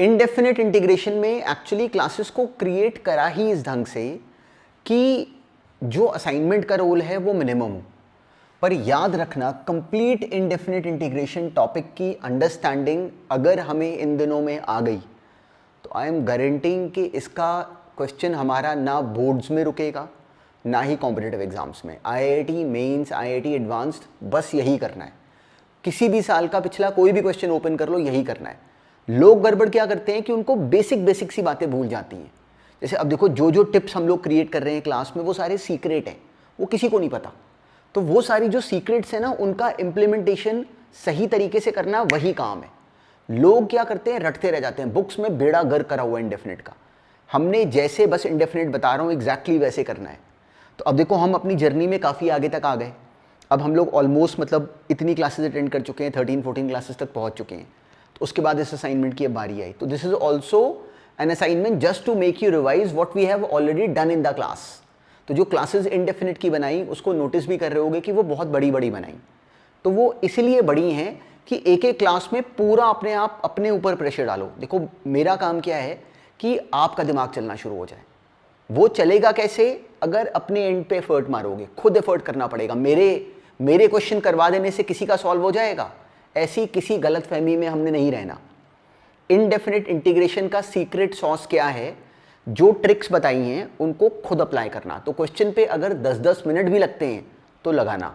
Indefinite integration में actually classes को create करा ही इस ढंग से कि जो असाइनमेंट का रोल है वो मिनिमम हो, पर याद रखना कंप्लीट इनडेफिनेट इंटीग्रेशन टॉपिक की अंडरस्टैंडिंग अगर हमें इन दिनों में आ गई तो आई एम गारंटिंग कि इसका क्वेश्चन हमारा ना बोर्ड्स में रुकेगा ना ही कॉम्पिटिटिव एग्जाम्स में। आईआईटी मेंस, आईआईटी एडवांस्ड, बस यही करना है। किसी भी साल का पिछला कोई भी क्वेश्चन ओपन कर लो, यही करना है। लोग गड़बड़ क्या करते हैं कि उनको बेसिक सी बातें भूल जाती हैं। जैसे अब देखो, जो टिप्स हम लोग क्रिएट कर रहे हैं क्लास में वो सारे सीक्रेट हैं, वो किसी को नहीं पता। तो वो सारी जो सीक्रेट्स हैं ना, उनका इम्प्लीमेंटेशन सही तरीके से करना वही काम है। लोग क्या करते हैं, रटते रह जाते हैं। बुक्स में बेड़ा गर्क करा हुआ है इंडेफिनेट का। हमने जैसे बस इंडेफिनेट बता रहा हूँ एग्जैक्टली वैसे करना है। तो अब देखो, हम अपनी जर्नी में काफ़ी आगे तक आ गए। अब हम लोग ऑलमोस्ट मतलब इतनी क्लासेस अटेंड कर चुके हैं, 13-14 क्लासेस तक पहुँच चुके हैं। तो उसके बाद इस असाइनमेंट की अब बारी आई। तो this is also an assignment just to make you revise what we have already done in the class. तो जो क्लासेस इंडेफिनिट की बनाई उसको नोटिस भी कर रहे होगे कि वो बहुत बड़ी बनाई। तो वो इसलिए बड़ी हैं कि एक एक क्लास में पूरा अपने आप अपने ऊपर प्रेशर डालो। देखो, मेरा काम क्या है कि आपका दिमाग चलना शुरू हो जाए। वो चलेगा कैसे? अगर अपने एंड पे एफर्ट मारोगे, खुद एफर्ट करना पड़ेगा। मेरे क्वेश्चन करवा देने से किसी का सॉल्व हो जाएगा, ऐसी किसी गलत फहमी में हमने नहीं रहना। इनडेफिनेट इंटीग्रेशन का सीक्रेट सॉस क्या है? जो ट्रिक्स बताई हैं उनको खुद अप्लाई करना। तो क्वेश्चन पे अगर 10-10 मिनट भी लगते हैं तो लगाना।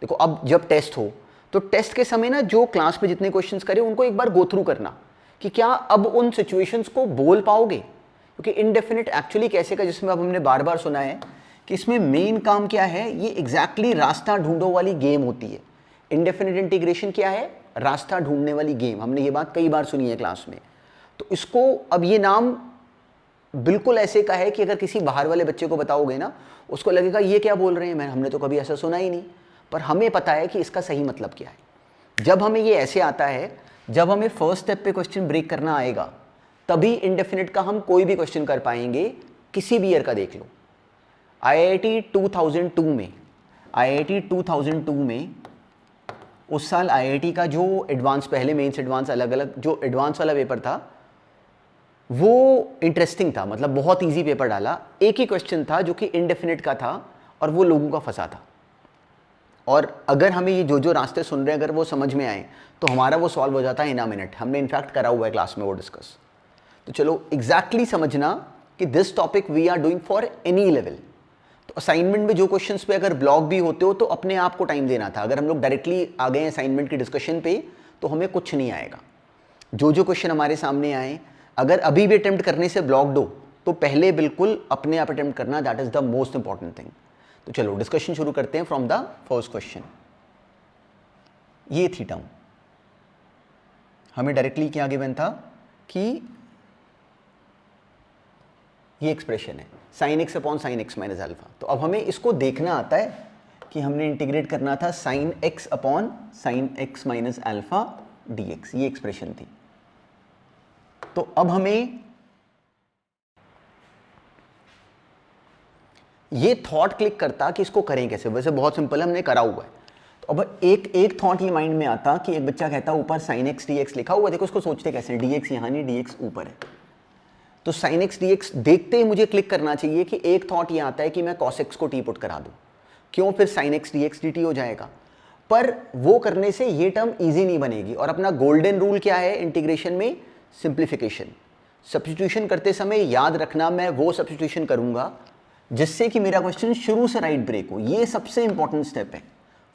देखो, अब जब टेस्ट हो तो टेस्ट के समय ना जो क्लास में जितने क्वेश्चंस करे उनको एक बार गो थ्रू करना कि क्या अब उन सिचुएशंस को बोल पाओगे। क्योंकि इनडेफिनेट एक्चुअली कैसे का, जिसमें अब हमने बार बार सुना है कि इसमें मेन काम क्या है, ये एग्जैक्टली रास्ता ढूंढो वाली गेम होती है। इनडेफिनेट इंटीग्रेशन क्या है? रास्ता ढूंढने वाली गेम। हमने ये बात कई बार सुनी है क्लास में। तो इसको अब ये नाम बिल्कुल ऐसे का है कि अगर किसी बाहर वाले बच्चे को बताओगे ना, उसको लगेगा ये क्या बोल रहे हैं, हमने तो कभी ऐसा सुना ही नहीं। पर हमें पता है कि इसका सही मतलब क्या है। जब हमें ये ऐसे आता है, जब हमें फर्स्ट स्टेप पे क्वेश्चन ब्रेक करना आएगा, तभी इनडेफिनेट का हम कोई भी क्वेश्चन कर पाएंगे। किसी भी ईयर का देख लो, आईआईटी 2002 में उस साल आईआईटी का जो एडवांस, पहले मेंस एडवांस अलग अलग, जो एडवांस वाला पेपर था वो इंटरेस्टिंग था। मतलब बहुत इजी पेपर डाला। एक ही क्वेश्चन था जो कि इनडेफिनेट का था और वो लोगों का फंसा था। और अगर हमें ये जो रास्ते सुन रहे हैं अगर वो समझ में आए तो हमारा वो सॉल्व हो जाता है इन अ मिनट। हमने इनफैक्ट करा हुआ है क्लास में वो डिस्कस। तो चलो एग्जैक्टली समझना कि this topic we are doing for any level. तो असाइनमेंट में जो क्वेश्चंस पे अगर ब्लॉक भी होते हो तो अपने आप को टाइम देना था। अगर हम लोग डायरेक्टली आ गए असाइनमेंट की डिस्कशन पे तो हमें कुछ नहीं आएगा। जो क्वेश्चन हमारे सामने आए, अगर अभी भी अटेम्प्ट करने से ब्लॉक्ड हो तो पहले बिल्कुल अपने आप अटेम्प्ट करना। That is the most important thing. तो चलो डिस्कशन शुरू करते हैं फ्रॉम द फर्स्ट क्वेश्चन। ये थी टर्म, हमें डायरेक्टली क्या गिवन था कि ये एक्सप्रेशन है sin x upon sin x minus alpha. तो अब हमें इसको देखना आता है कि हमने इंटीग्रेट करना था sin x upon sin x minus alpha dx। ये एक्सप्रेशन थी। तो अब हमें ये थॉट क्लिक करता कि इसको करें कैसे। वैसे बहुत सिंपल है, हमने करा हुआ है। तो अब एक थॉट ये माइंड में आता कि एक बच्चा कहता ऊपर sin x dx लिखा हुआ है, देखो उसको सोचते कैसे, dx यहाँ नहीं dx ऊपर है। तो sin x dx देखते ही मुझे क्लिक करना चाहिए कि एक थॉट ये आता है कि मैं cos x को t पुट करा दूं। क्यों? फिर sin x dx dt हो जाएगा। पर वो करने से ये टर्म इजी नहीं बनेगी। और अपना गोल्डन रूल क्या है इंटीग्रेशन में? सिंप्लीफिकेशन। सब्स्टिट्यूशन करते समय याद रखना, मैं वो सब्स्टिट्यूशन करूंगा जिससे कि मेरा क्वेश्चन शुरू से राइट ब्रेक हो। ये सबसे इंपॉर्टेंट स्टेप है।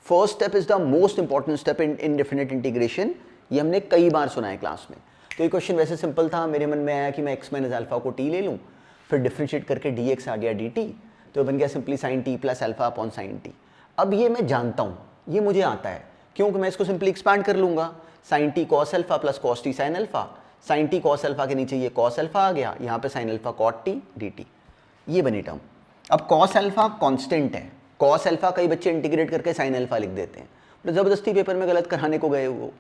First step is the most important step in indefinite integration. ये हमने कई बार सुना है क्लास में। तो ये क्वेश्चन वैसे सिंपल था, मेरे मन में आया कि मैं x माइनस अल्फा को t ले लूँ, फिर डिफ्रेंशिएट करके dx आ गया dt, तो बन गया simply sin t plus alpha upon sin t। अब ये मैं जानता हूँ, ये मुझे आता है, क्योंकि मैं इसको सिंपली एक्सपैंड कर लूँगा। sin t cos alpha plus cos t sin alpha. sin t cos alpha के नीचे ये cos अल्फा आ गया, यहाँ पे sin alpha cot t dt। ये बनी टर्म। अब cos अल्फा कॉन्स्टेंट है। cos अल्फा कई बच्चे इंटीग्रेट करके sin अल्फा लिख देते हैं, तो ज़बरदस्ती पेपर में गलत कराने को गए वो।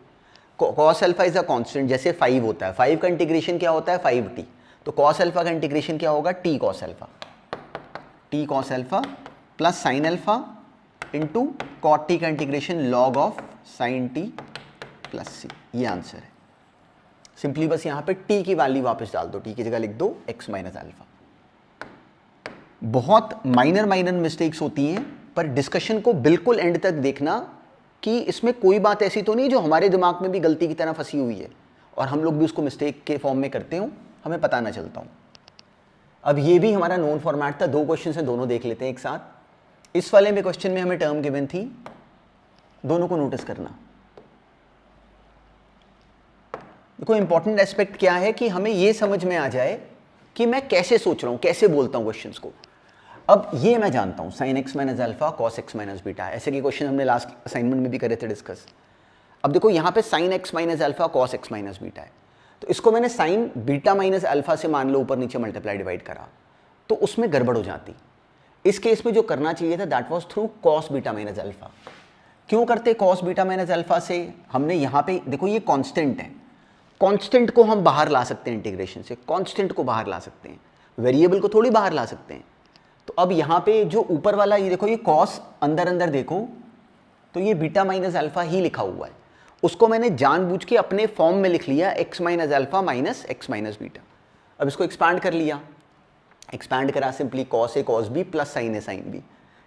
cos alpha is a constant, जैसे 5 होता है, 5 का इंटीग्रेशन क्या होता है? 5t। तो cos अल्फा का इंटीग्रेशन क्या होगा? t cos alpha. t cos alpha plus sin alpha into cot t का integration log of sin t plus c। ये आंसर है। सिंपली बस यहाँ पे t की वैल्यू वापस डाल दो, t की जगह लिख दो x माइनस अल्फा। बहुत माइनर मिस्टेक्स होती हैं, पर डिस्कशन को बिल्कुल एंड तक देखना कि इसमें कोई बात ऐसी तो नहीं जो हमारे दिमाग में भी गलती की तरह फंसी हुई है और हम लोग भी उसको मिस्टेक के फॉर्म में करते हो, हमें पता ना चलता हूँ। अब ये भी हमारा नोन फॉर्मेट था, 2 क्वेश्चन है, दोनों देख लेते हैं एक साथ। इस वाले में क्वेश्चन में हमें टर्म गिवन थी, दोनों को नोटिस करना। देखो इंपॉर्टेंट एस्पेक्ट क्या है कि हमें ये समझ में आ जाए कि मैं कैसे सोच रहा हूँ, कैसे बोलता हूँ क्वेश्चंस को। अब ये मैं जानता हूँ sine x minus alpha cos x minus beta, ऐसे के क्वेश्चन हमने लास्ट असाइनमेंट में भी करे थे डिस्कस। अब देखो यहाँ पे sine x minus alpha cos x minus beta है, तो इसको मैंने साइन बीटा माइनस अल्फा से मान लो ऊपर नीचे मल्टीप्लाई डिवाइड करा, तो उसमें गड़बड़ हो जाती। इस केस में जो करना चाहिए था that was through cos beta minus alpha. क्यों करते कॉस बीटा माइनस अल्फा से? हमने यहाँ पे देखो ये कांस्टेंट है, कांस्टेंट को हम बाहर ला सकते हैं इंटीग्रेशन से, कांस्टेंट को बाहर ला सकते हैं, वेरिएबल को थोड़ी बाहर ला सकते हैं। तो अब यहाँ पे जो ऊपर वाला ये देखो, ये कॉस अंदर अंदर देखो तो ये बीटा माइनस अल्फा ही लिखा हुआ है, उसको मैंने जानबूझ के अपने फॉर्म में लिख लिया x minus alpha minus x minus beta. अब इसको एक्सपांड कर लिया, एक्सपांड करा simply cos A cos B plus sign A sine B,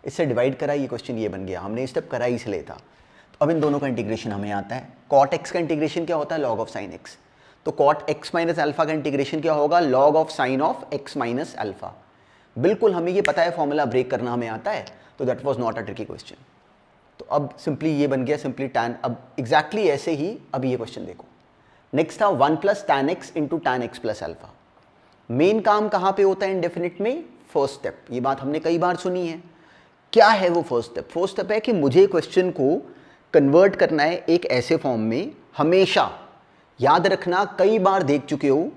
इससे डिवाइड करा, ये क्वेश्चन ये बन गया। हमने ये स्टेप करा इसलिए था। तो अब इन दोनों का इंटीग्रेशन हमें आता है। कॉट एक्स का इंटीग्रेशन क्या होता है? Log of sine x. तो कॉट एक्स माइनस अल्फा का इंटीग्रेशन क्या होगा? Log of sine of x minus alpha. बिल्कुल हमें ये पता है, फॉर्मूला ब्रेक करना हमें आता है, तो that was not a tricky question. तो अब सिंपली ये बन गया सिंपली टैन। अब एग्जैक्टली ऐसे ही अब ये क्वेश्चन देखो, नेक्स्ट था 1 plus tan x into tan x plus alpha. Main काम कहाँ पे होता है इंडेफिनिट में? First step. ये बात हमने कई बार सुनी है। क्या है वो फर्स्ट स्टेप? फर्स्ट स्टेप है कि मुझे क्वेश्चन को कन्वर्ट करना है एक ऐसे फॉर्म में, हमेशा याद रखना, कई बार देख चुके हो,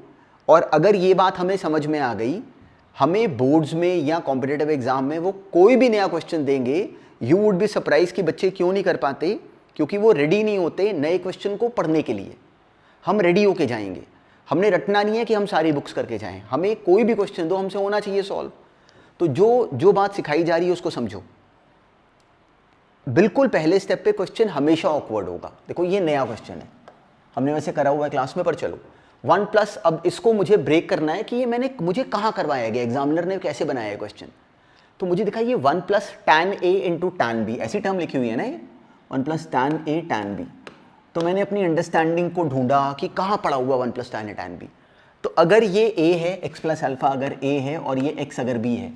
और अगर ये बात हमें समझ में आ गई, हमें बोर्ड्स में या कॉम्पिटिटिव एग्जाम में वो कोई भी नया क्वेश्चन देंगे, यू वुड बी सरप्राइज कि बच्चे क्यों नहीं कर पाते, क्योंकि वो रेडी नहीं होते नए क्वेश्चन को पढ़ने के लिए। हम रेडी होके जाएंगे, हमने रटना नहीं है कि हम सारी बुक्स करके जाएं, हमें कोई भी क्वेश्चन दो, हमसे होना चाहिए सॉल्व। तो जो बात सिखाई जा रही है उसको समझो। बिल्कुल पहले स्टेप पे क्वेश्चन हमेशा ऑकवर्ड होगा। देखो ये नया क्वेश्चन है, हमने वैसे करा हुआ है क्लास में, पर चलो 1 प्लस, अब इसको मुझे ब्रेक करना है कि ये मुझे कहाँ करवाया गया, एग्जामिनर ने कैसे बनाया है क्वेश्चन। तो मुझे दिखाइए 1 प्लस टैन ए इंटू टैन बी, ऐसी टर्म लिखी हुई है ना ये, 1 plus tan A tan B. तो मैंने अपनी अंडरस्टैंडिंग को ढूंढा कि कहाँ पड़ा हुआ 1 plus tan A tan B. तो अगर ये ए है, एक्स प्लस अल्फा अगर ए है और ये एक्स अगर बी है,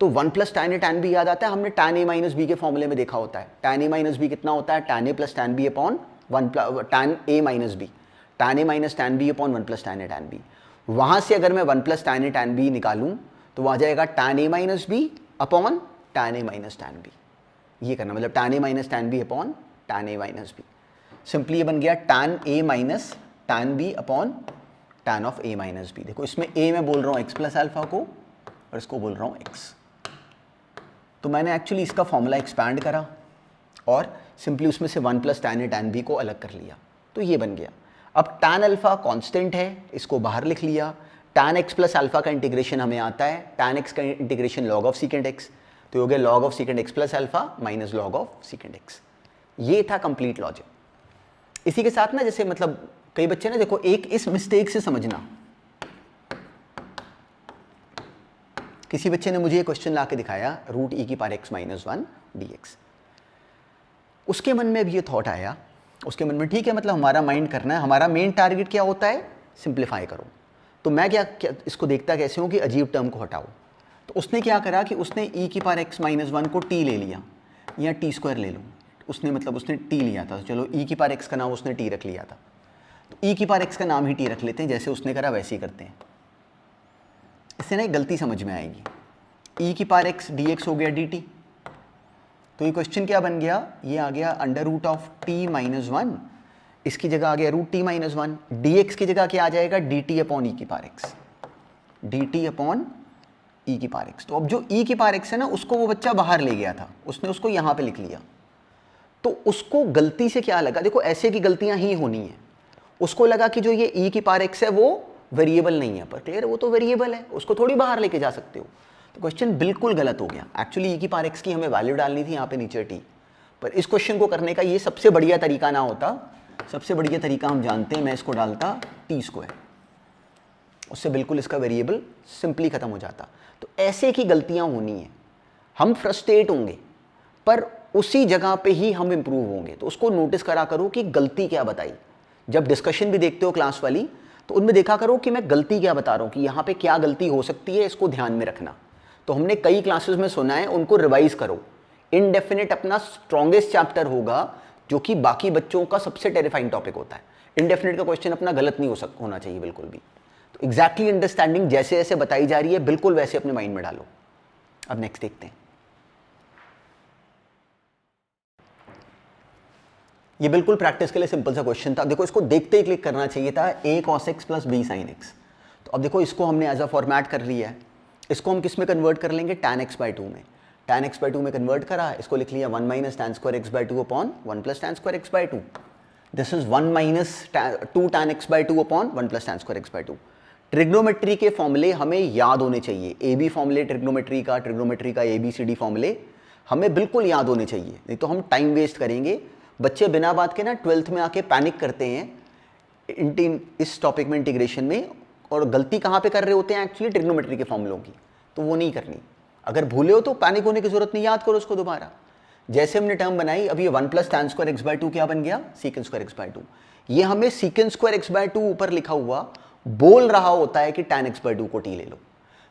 तो 1 plus tan A tan B याद आता है, हमने टैन ए माइनस बी के फॉर्मूले में देखा होता है। टैन ए माइनस बी कितना होता है? Tan A plus tan B upon tan A minus B, tan A minus tan B upon 1 plus tan A tan B. वहाँ से अगर मैं 1 plus tan A tan B निकालूँ तो वहाँ जाएगा tan A minus B upon tan A minus tan B. ये करना, मतलब tan A minus tan B upon tan A minus B. Simply ये बन गया tan A minus tan B upon tan of A minus B. देखो इसमें ए मैं बोल रहा हूँ एक्स प्लस अल्फा को और इसको बोल रहा हूँ एक्स। तो मैंने एक्चुअली इसका फॉर्मूला एक्सपैंड करा और सिंपली उसमें से 1 plus tan A tan B को अलग कर लिया, तो ये बन गया। अब टैन अल्फा कांस्टेंट है, इसको बाहर लिख लिया। टैन एक्स प्लस अल्फा का इंटीग्रेशन हमें आता है, टैन एक्स का इंटीग्रेशन लॉग ऑफ सीकेंड एक्स, तो हो गया log of सीकेंड x plus alpha minus log of सीकेंड x. ये था कंप्लीट लॉजिक। इसी के साथ ना, जैसे मतलब कई बच्चे ना, देखो एक इस मिस्टेक से समझना, किसी बच्चे ने मुझे ये क्वेश्चन ला के दिखाया रूट ई की power x minus 1 D x. उसके मन में भी ये थॉट आया, उसके मन में ठीक है, मतलब हमारा माइंड करना है, हमारा मेन टारगेट क्या होता है? सिंप्लीफाई करो। तो मैं क्या इसको देखता कैसे हूँ कि अजीब टर्म को हटाओ। तो उसने क्या करा कि उसने ई की पावर एक्स माइनस 1 को टी ले लिया, या टी स्क्वायर ले लो, उसने मतलब उसने टी लिया था, चलो ई की पावर एक्स का नाम उसने टी रख लिया था, तो ई की पावर एक्स का नाम ही टी रख लेते हैं, जैसे उसने करा वैसे ही करते हैं। इससे ना एक गलती समझ में आएगी। ई की पावर एक्स डी एक्स हो गया डी टी, तो ये क्वेश्चन क्या बन गया? ये आ गया under root of T minus 1, इसकी जगह आ गया root T minus 1, D X की जगह क्या आ जाएगा? डी टी अपॉन ई की power X, D T upon E की पावर एक्स। तो अब जो ई की पावर एक्स है ना, उसको वो बच्चा बाहर ले गया था, उसने उसको यहाँ पे लिख लिया। तो उसको गलती से क्या लगा? देखो ऐसे की गलतियाँ ही होनी है। उसको लगा कि जो ये ई की पावर एक्स है वो वेरिएबल नहीं है, पर क्लियर है वो तो वेरिएबल है, उसको थोड़ी बाहर लेके जा सकते हो। तो क्वेश्चन बिल्कुल गलत हो गया। एक्चुअली ई की पावर एक्स की हमें वैल्यू डालनी थी यहाँ पे नीचे टी, पर इस क्वेश्चन को करने का ये सबसे बढ़िया तरीका ना होता, सबसे बढ़िया तरीका हम जानते हैं, मैं इसको डालता टी स्क्वायर, उससे बिल्कुल इसका वेरिएबल सिंपली खत्म हो जाता। तो ऐसे की गलतियां होनी है, हम फ्रस्ट्रेट होंगे पर उसी जगह पे ही हम इंप्रूव होंगे। तो उसको नोटिस करा करो कि गलती क्या बताई। जब डिस्कशन भी देखते हो क्लास वाली तो उनमें देखा करो कि मैं गलती क्या बता रहा हूँ, कि यहाँ पे क्या गलती हो सकती है, इसको ध्यान में रखना। तो हमने कई क्लासेस में सुना है, उनको रिवाइज करो। इनडेफिनिट अपना स्ट्रॉन्गेस्ट चैप्टर होगा, जो कि बाकी बच्चों का सबसे टेरिफाइंग टॉपिक होता है। इनडेफिनिट का क्वेश्चन अपना गलत नहीं होना चाहिए बिल्कुल भी। तो एग्जैक्टली अंडरस्टैंडिंग जैसे जैसे बताई जा रही है बिल्कुल वैसे अपने माइंड में डालो। अब नेक्स्ट देखते हैं। ये बिल्कुल प्रैक्टिस के लिए सिंपल सा क्वेश्चन था। देखो इसको देखते ही क्लिक करना चाहिए था, a cos x plus b sin x। तो अब देखो इसको हमने एज अ फॉर्मेट कर लिया है। इसको हम किस में कन्वर्ट कर लेंगे, tan x बाई 2 में। tan x बाई 2 में कन्वर्ट करा, इसको लिख लिया 1 minus tan square x by 2 upon 1 plus tan square x by 2। This is 1 minus 2 tan x by 2 upon 1 plus tan square x by 2। Trigonometry के फॉर्मूले हमें याद होने चाहिए। ए बी फॉर्मूले ट्रिग्नोमेट्री का ABCD फॉर्मूले हमें बिल्कुल याद होने चाहिए, नहीं तो हम टाइम वेस्ट करेंगे। बच्चे बिना बात के ना 12th में आके पैनिक करते हैं इस टॉपिक में, इंटीग्रेशन में, और गलती कहाँ पे कर रहे होते हैं एक्चुअली, ट्रिग्नोमेट्री के फॉर्मूलों की। तो वो नहीं करनी। अगर भूले हो तो पैनिक होने की जरूरत नहीं, याद करो उसको दोबारा। जैसे हमने टर्म बनाई, अब ये 1 plus tan square x by 2 क्या बन गया, सीकेंड स्क्वायर x बाई 2। ये हमें सीकेंड स्क्वायर x बाई 2 ऊपर लिखा हुआ बोल रहा होता है कि tan x बाई 2 को t ले लो।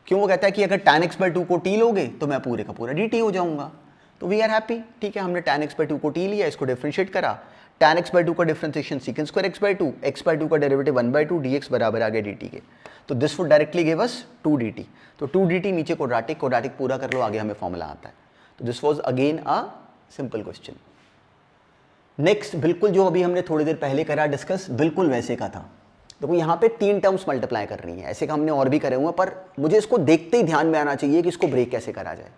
क्यों, वो कहता है कि अगर tan x बाई 2 को t लोगे तो मैं पूरे का पूरा dt हो जाऊंगा। तो वी आर हैप्पी, ठीक है। हमने tan x बाई 2 को t लिया, इसको डिफरेंशिएट करा। tan x बाई 2 का differentiation secant square x by 2, x by 2 का डेरिवेटिव 1 बाई 2 dx बराबर आ गया dt के। तो this would directly give us 2 dt। तो 2 dt नीचे क्वाड्रेटिक पूरा कर लो, आगे हमें फॉर्मूला आता है। तो this was again a simple question. Next बिल्कुल जो अभी हमने थोड़ी देर पहले करा डिस्कस, बिल्कुल वैसे का था। देखो यहाँ पे 3 टर्म्स मल्टीप्लाई कर रही है, ऐसे का हमने और भी करे हुए हैं, पर मुझे इसको देखते ही ध्यान में आना चाहिए कि इसको ब्रेक कैसे करा जाए।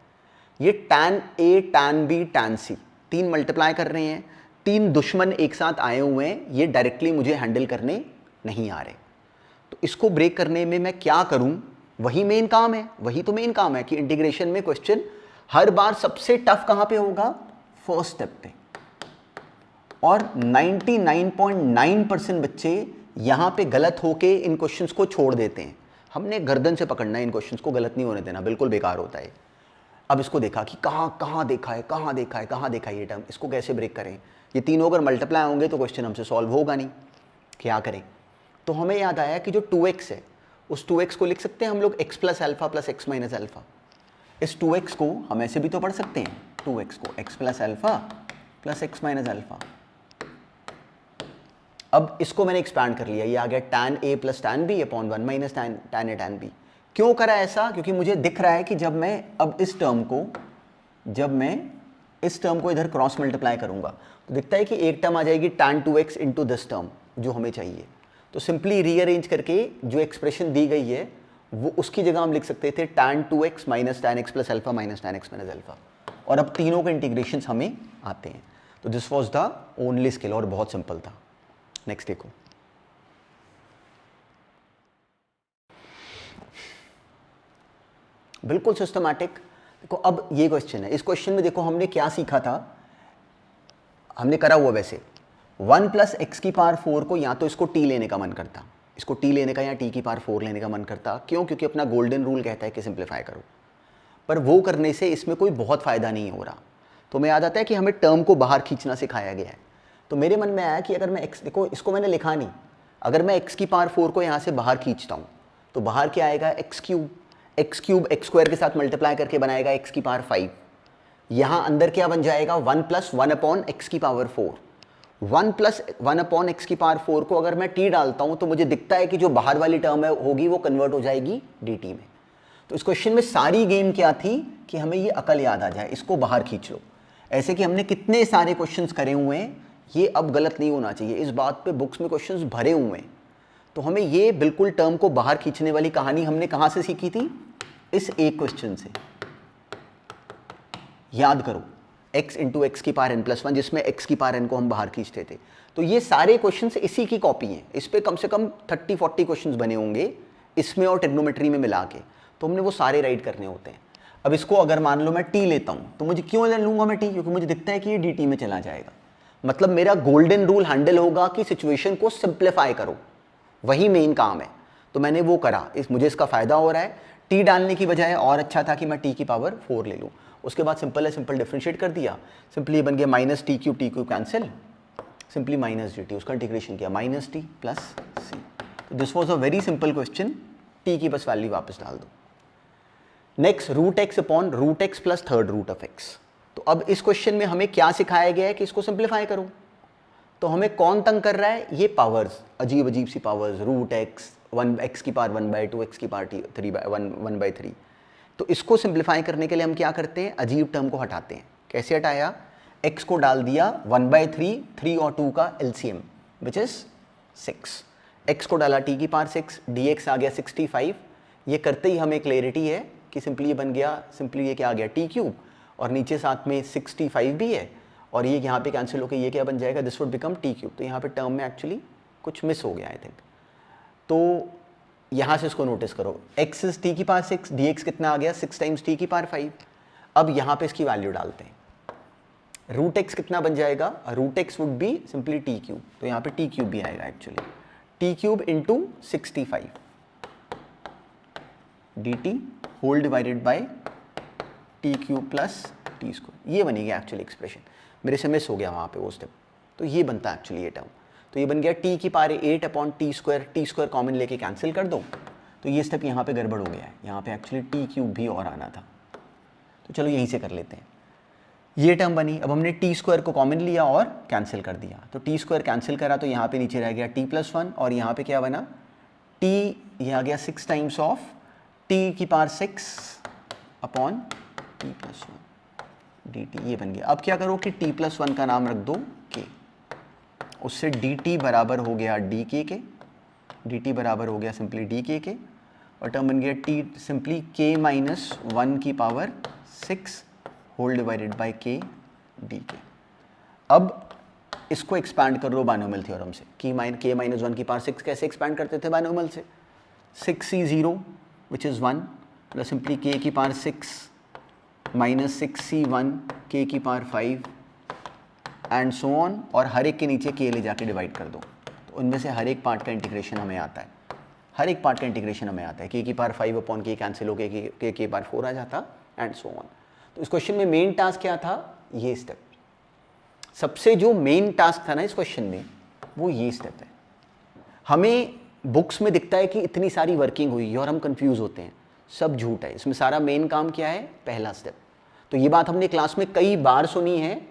ये tan A tan B tan C 3 multiply कर रहे हैं, 3 दुश्मन एक साथ आए हुए हैं, ये डायरेक्टली मुझे हैंडल करने नहीं आ रहे। तो इसको ब्रेक करने में मैं क्या करूं, वही मेन काम है। वही तो मेन काम है कि इंटीग्रेशन में क्वेश्चन हर बार सबसे टफ कहां पे होगा, फर्स्ट स्टेप पे। और 99.9% बच्चे यहां पे गलत होके इन क्वेश्चंस को छोड़ देते हैं। हमने गर्दन से पकड़ना है इन क्वेश्चंस को, गलत नहीं होने देना, बिल्कुल बेकार होता है। अब इसको देखा कि कहाँ देखा है ये टर्म, इसको कैसे ब्रेक करें। ये तीनों अगर मल्टीप्लाई होंगे तो क्वेश्चन हमसे सॉल्व होगा नहीं, क्या करें। तो हमें याद आया कि जो 2x है उस 2x को लिख सकते हैं हम लोग x plus alpha plus x minus alpha. इस 2x को हम ऐसे भी तो पढ़ सकते हैं, 2x को x plus alpha plus x minus alpha. अब इसको मैंने एक्सपैंड कर लिया, ये आ गया tan a plus tan b upon 1 minus tan a tan b। क्यों करा ऐसा, क्योंकि मुझे दिख रहा है कि जब मैं अब इस टर्म को इधर क्रॉस मल्टीप्लाई करूंगा तो दिखता है कि एक टर्म आ जाएगी tan 2x into this term जो हमें चाहिए। तो सिंपली रीअरेंज करके जो एक्सप्रेशन दी गई है वो उसकी जगह हम लिख सकते थे tan 2x minus tan x plus alpha minus tan x minus alpha. और अब तीनों के इंटीग्रेशन हमें आते हैं। तो this was the only skill, और बहुत सिंपल था। नेक्स्ट देखो, बिल्कुल सिस्टमैटिक। देखो अब ये क्वेश्चन है, इस क्वेश्चन में देखो हमने क्या सीखा था, हमने करा हुआ वैसे 1 प्लस एक्स की पावर 4 को या तो इसको t लेने का मन करता, इसको t लेने का, या t की पावर 4 लेने का मन करता। क्यों, क्योंकि अपना गोल्डन रूल कहता है कि सिंप्लीफाई करो। पर वो करने से इसमें कोई बहुत फ़ायदा नहीं हो रहा। तो मैं याद आता है कि हमें टर्म को बाहर खींचना सिखाया गया है। तो मेरे मन में आया कि अगर मैं x, देखो इसको मैंने लिखा नहीं, अगर मैं x की पावर 4 को यहाँ से बाहर खींचता हूँ तो बाहर क्या आएगा, x क्यूब x स्क्वायर के साथ मल्टीप्लाई करके बनाएगा x की पावर 5। यहाँ अंदर क्या बन जाएगा, 1 प्लस 1 अपॉन एक्स की पावर 4। 1 प्लस 1 अपॉन एक्स की पावर 4 को अगर मैं t डालता हूँ तो मुझे दिखता है कि जो बाहर वाली टर्म है होगी वो कन्वर्ट हो जाएगी dt में। तो इस क्वेश्चन में सारी गेम क्या थी कि हमें ये अकल याद आ जाए, इसको बाहर खींच लो। ऐसे कि हमने कितने सारे क्वेश्चंस करे हुए हैं, ये अब गलत नहीं होना चाहिए। इस बात पे बुक्स में क्वेश्चंस भरे हुए हैं। तो हमें ये बिल्कुल टर्म को बाहर खींचने वाली कहानी हमने कहाँ से सीखी थी, इस एक क्वेश्चन से। याद करो, x इंटू एक्स की पावर n प्लस 1, जिसमें x की पावर n को हम बाहर खींचते थे। तो ये सारे क्वेश्चंस इसी की कॉपी हैं। इस पे कम से कम 30-40 क्वेश्चंस बने होंगे इसमें और ट्रिग्नोमेट्री में मिला के। तो हमने वो सारे राइट करने होते हैं। अब इसको अगर मान लो मैं t लेता हूँ तो मुझे क्यों ले लूँगा मैं t, क्योंकि मुझे दिखता है कि ये dt में चला जाएगा। मतलब मेरा गोल्डन रूल हैंडल होगा कि सिचुएशन को सिंप्लीफाई करो। वही मेन काम है। तो मैंने वो करा, मुझे इसका फ़ायदा हो रहा है। t डालने की बजाय और अच्छा था कि मैं t की पावर 4 ले लूँ। उसके बाद सिंपल डिफ्रेंशिएट कर दिया, सिंपली बन गया minus T cube cancel, simply minus D T, उसका इंटीग्रेशन किया माइनस टी प्लस सी। तो this was a very simple question, T की बस वैल्यू वापस डाल दो। Next root X upon root X plus third root of X. तो अब इस क्वेश्चन में हमें क्या सिखाया गया है कि इसको सिंप्लीफाई करो। तो हमें कौन तंग कर रहा है, ये पावर्स, अजीब अजीब सी पावर्स, रूट एक्स, 1 एक्स की पावर 1/2, एक्स की पावर 1/3। तो इसको सिंप्लीफाई करने के लिए हम क्या करते हैं, अजीब टर्म को हटाते हैं। कैसे हटाया, x को डाल दिया 1/3, 3 और 2 का एलसीएम विच इज 6, x को डाला t की पावर 6, dx आ गया 65। ये करते ही हमें क्लैरिटी है कि सिंपली ये बन गया, सिंपली ये क्या आ गया t क्यूब, और नीचे साथ में 65 भी है, और ये यहाँ पे कैंसिल होकर ये क्या बन जाएगा, this would become t cube. तो यहाँ पे टर्म में एक्चुअली कुछ मिस हो गया आई थिंक। तो यहाँ से इसको नोटिस करो, x इज t की पावर 6, dx कितना आ गया 6 टाइम्स t की पावर 5। अब यहाँ पे इसकी वैल्यू डालते हैं, रूट एक्स कितना बन जाएगा, root X would be simply T cube. तो यहाँ पे टी क्यूब भी आएगा actually, T cube into 65 D T whole divided by T cube plus T square. ये बनेगी एक्चुअली एक्सप्रेशन, मेरे से मिस हो गया वहाँ पे वो स्टेप। तो ये बनता है एक्चुअली ये टर्म। तो ये बन गया टी की power 8 upon T square common लेके कैंसिल कर दो। तो ये स्टेप यहाँ पे गड़बड़ हो गया है, यहाँ पे एक्चुअली टी क्यूब भी और आना था। तो चलो यहीं से कर लेते हैं। ये टर्म बनी, अब हमने टी स्क्वायर को कॉमन लिया और कैंसिल कर दिया। तो टी स्क्वायर कैंसिल करा तो यहाँ पे नीचे रह गया t+1, और यहाँ पे क्या बना t, ये आ गया 6 टाइम्स ऑफ t की पावर 6 अपॉन t+1 dt, ये बन गया। अब क्या करो कि t+1 का नाम रख दो k, उससे dt बराबर हो गया dk के, dt बराबर हो गया सिंपली dk के, और टर्म बन गया t सिंपली k-1 की पावर 6 होल डिवाइडेड बाई के डी के। अब इसको एक्सपैंड कर लो बाइनोमियल थ्योरम से, कि k-1 की पावर 6 कैसे एक्सपैंड करते थे बाइनोमियल से, 6c0 which is 1 plus simply k की पावर 6 माइनस 6c1 k की पावर 5 एंड सो ऑन, और हर एक के नीचे k ले जाके डिवाइड कर दो। तो उनमें से हर एक पार्ट का इंटीग्रेशन हमें आता है, हर एक पार्ट का इंटीग्रेशन हमें आता है। k की पावर 5 अपॉन k कैंसिल हो के k की पावर 4 आ जाता एंड सो ऑन। तो इस क्वेश्चन में मेन टास्क क्या था, ये स्टेप। सबसे जो मेन टास्क था ना इस क्वेश्चन में, वो ये स्टेप है। हमें बुक्स में दिखता है कि इतनी सारी वर्किंग हुई है और हम कंफ्यूज होते हैं, सब झूठ है। इसमें सारा मेन काम क्या है, पहला स्टेप। तो ये बात हमने क्लास में कई बार सुनी है,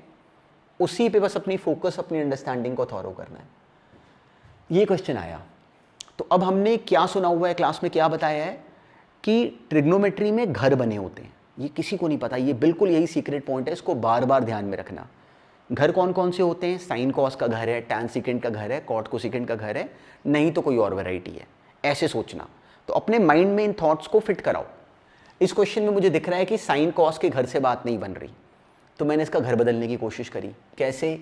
उसी पे बस अपनी फोकस, अपनी अंडरस्टैंडिंग को थॉरो करना है। ये क्वेश्चन आया, तो अब हमने क्या सुना हुआ है क्लास में, क्या बताया है कि ट्रिग्नोमेट्री में घर बने होते हैं। ये किसी को नहीं पता, ये बिल्कुल यही सीक्रेट पॉइंट है, इसको बार बार ध्यान में रखना। घर कौन कौन से होते हैं, साइन कॉस का घर है, टैन सिकेंड का घर है, कॉट कोसिकेंड का घर है, नहीं तो कोई और वैरायटी है, ऐसे सोचना। तो अपने माइंड में इन थॉट्स को फिट कराओ। इस क्वेश्चन में मुझे दिख रहा है कि साइन कॉस के घर से बात नहीं बन रही, तो मैंने इसका घर बदलने की कोशिश करी। कैसे,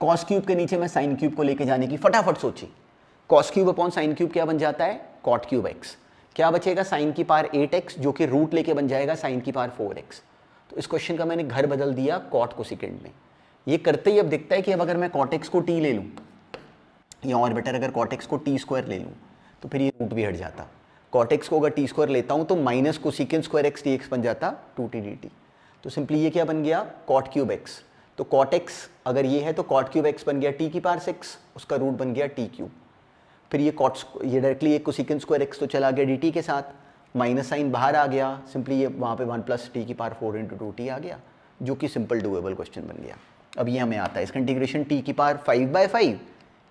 कॉस क्यूब के नीचे मैं साइन क्यूब को लेके जाने की फटाफट सोची। Cos cube upon sine cube क्या बन जाता है, कॉट क्यूब एक्स। क्या बचेगा, साइन की पावर 8x, जो कि रूट लेके बन जाएगा साइन की पावर 4x। तो इस क्वेश्चन का मैंने घर बदल दिया कॉट कोसिकेंड में। ये करते ही अब दिखता है कि अब अगर मैं कॉट एक्स को t ले लूँ, या और बेटर अगर कॉट एक्स को t स्क्वायर ले लूँ, तो फिर ये रूट भी हट जाता। कॉट एक्स को अगर t स्क्वायर लेता हूँ तो minus cosecant square x dx बन जाता 2t dt। तो सिंपली ये क्या बन गया, कॉट क्यूब x। तो कॉट एक्स अगर ये है तो कॉट क्यूब x बन गया t की पावर 6, उसका रूट बन गया t क्यूब। फिर ये ये डायरेक्टली एक कोसिकेंड स्क्वायर x तो चला गया dt के साथ, माइनस साइन बाहर आ गया, सिंपली ये वहाँ पे 1 प्लस t की पावर 4 इंटू 2t आ गया, जो कि सिंपल डूएबल क्वेश्चन बन गया। अब ये हमें आता है, इसका इंटीग्रेशन t की पावर 5/5,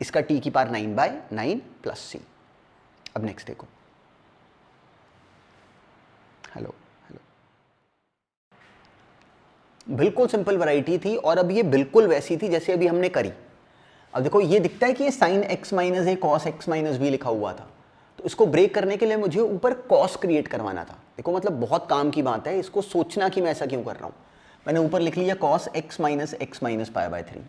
इसका t की पावर 9/9 प्लस c। अब नेक्स्ट देखो, हेलो हेलो, बिल्कुल सिंपल वैरायटी थी, और अब ये बिल्कुल वैसी थी जैसे अभी हमने करी। अब देखो ये दिखता है कि ये साइन x माइनस ए कॉस x माइनस बी लिखा हुआ था, तो इसको ब्रेक करने के लिए मुझे ऊपर कॉस क्रिएट करवाना था। देखो मतलब बहुत काम की बात है, इसको सोचना कि मैं ऐसा क्यों कर रहा हूँ। मैंने ऊपर लिख लिया कॉस x माइनस π/3,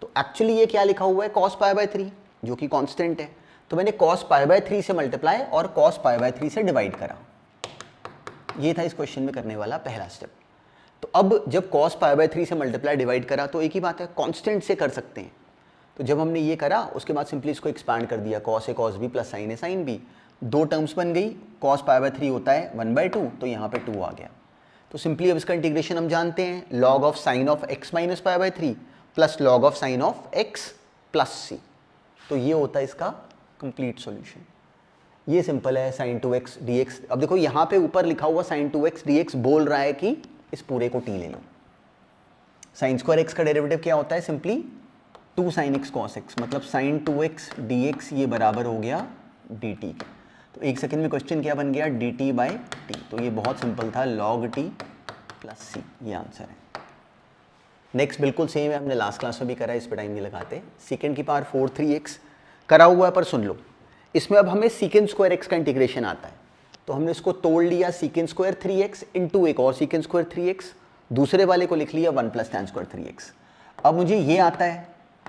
तो एक्चुअली ये क्या लिखा हुआ है, कॉस π/3, जो कि कांस्टेंट है। तो मैंने कॉस π/3 से मल्टीप्लाई और कॉस π/3 से डिवाइड करा। ये था इस क्वेश्चन में करने वाला पहला स्टेप। तो अब जब कॉस π/3 से मल्टीप्लाई डिवाइड करा तो एक ही बात है, कांस्टेंट से कर सकते हैं। तो जब हमने ये करा उसके बाद सिंपली इसको एक्सपैंड कर दिया, cos A cos B plus sign A sine B, 2 terms बन गई, कॉस π/3 होता है 1/2, तो यहाँ पे 2 आ गया। तो सिंपली अब इसका इंटीग्रेशन हम जानते हैं, log of sine of x minus π/3 plus log of sine of x plus C, तो ये होता है इसका कंप्लीट सॉल्यूशन। ये सिंपल है sin 2x dx। अब देखो यहाँ पे ऊपर लिखा हुआ sin 2x dx बोल रहा है कि इस पूरे को t ले लो। साइन स्क्वायर x का डेरिवेटिव क्या होता है, simply 2 sin x cos x, मतलब sin 2x dx ये बराबर हो गया dt के। तो एक सेकंड में क्वेश्चन क्या बन गया, dt/t। तो ये बहुत सिंपल था, log t प्लस c, ये आंसर है। नेक्स्ट बिल्कुल सेम है, हमने लास्ट क्लास में भी करा है, इस पर टाइम नहीं लगाते। सेकेंड की पावर 4 3x करा हुआ है, पर सुन लो इसमें अब हमें सीकेंड स्क्वायर x का इंटीग्रेशन आता है। तो हमने इसको तोड़ लिया, सीकेंड स्क्वायर 3x इंटू एक और सीकेंड स्क्वायर 3x, दूसरे वाले को लिख लिया 1 + tan स्क्वायर 3x। अब मुझे ये आता है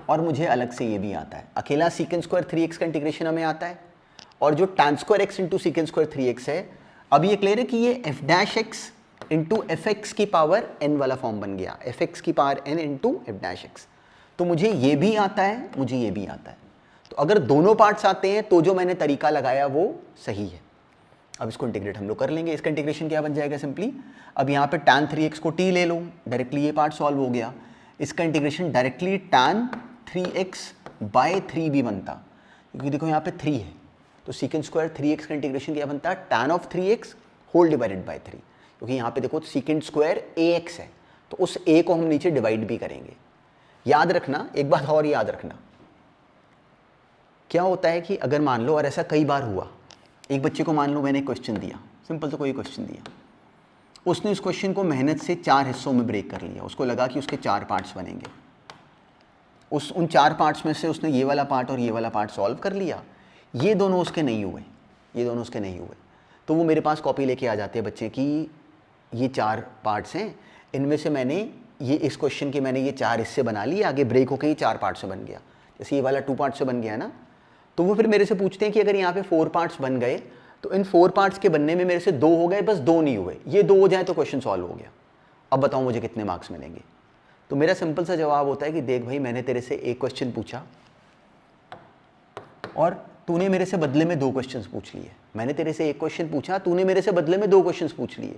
और मुझे अलग से ये भी आता है। अकेला सीकेंड स्क्वायर 3x का इंटीग्रेशन हमें आता है, और जो tan square x into secant square 3x है, अब ये क्लियर है कि ये f' इंटू fx की पावर n वाला फॉर्म बन गया, fx की पावर n इंटू f'। तो मुझे ये भी आता है, मुझे ये भी आता है। तो अगर दोनों पार्ट्स आते हैं तो जो मैंने तरीका लगाया वो सही है। अब इसको इंटीग्रेट हम लोग कर लेंगे। इसका इंटीग्रेशन क्या बन जाएगा, सिंपली अब यहाँ पे tan 3x को t ले लो, डायरेक्टली ये पार्ट सॉल्व हो गया। इसका इंटीग्रेशन डायरेक्टली tan 3x/3 भी बनता, क्योंकि देखो यहाँ पे 3 है, तो सीकेंड स्क्वायर 3x का इंटीग्रेशन क्या बनता है, tan of 3x whole divided by 3, क्योंकि यहाँ पे देखो सीकेंड स्क्वायर ax है, तो उस a को हम नीचे डिवाइड भी करेंगे। याद रखना एक बात और, याद रखना क्या होता है कि अगर मान लो, और ऐसा कई बार हुआ, एक बच्चे को मान लो मैंने क्वेश्चन दिया, सिंपल तो कोई क्वेश्चन दिया, उसने उस क्वेश्चन को मेहनत से 4 हिस्सों में ब्रेक कर लिया, उसको लगा कि उसके 4 पार्ट्स बनेंगे। उन 4 पार्ट्स में से उसने ये वाला पार्ट और ये वाला पार्ट सॉल्व कर लिया, ये दोनों उसके नहीं हुए, ये दोनों उसके नहीं हुए, तो वो मेरे पास कॉपी लेके आ जाते हैं बच्चे की, ये 4 पार्ट्स हैं, इनमें से मैंने ये इस क्वेश्चन के मैंने ये 4 हिस्से बना लिए, आगे ब्रेक होकर ये 4 पार्ट से बन गया, जैसे ये वाला 2 पार्ट से बन गया ना। तो वो फिर मेरे से पूछते हैं कि अगर यहाँ पे 4 पार्ट्स बन गए तो इन 4 पार्ट्स के बनने में मेरे से 2 हो गए, बस 2 नहीं हुए, ये 2 हो जाए तो क्वेश्चन सॉल्व हो गया। अब बताओ मुझे कितने मार्क्स मिलेंगे। तो मेरा सिंपल सा जवाब होता है कि देख भाई, मैंने तेरे से एक क्वेश्चन पूछा और तूने मेरे से बदले में 2 क्वेश्चंस पूछ लिए। मैंने तेरे से एक क्वेश्चन पूछा, तूने मेरे से बदले में 2 क्वेश्चंस पूछ लिए,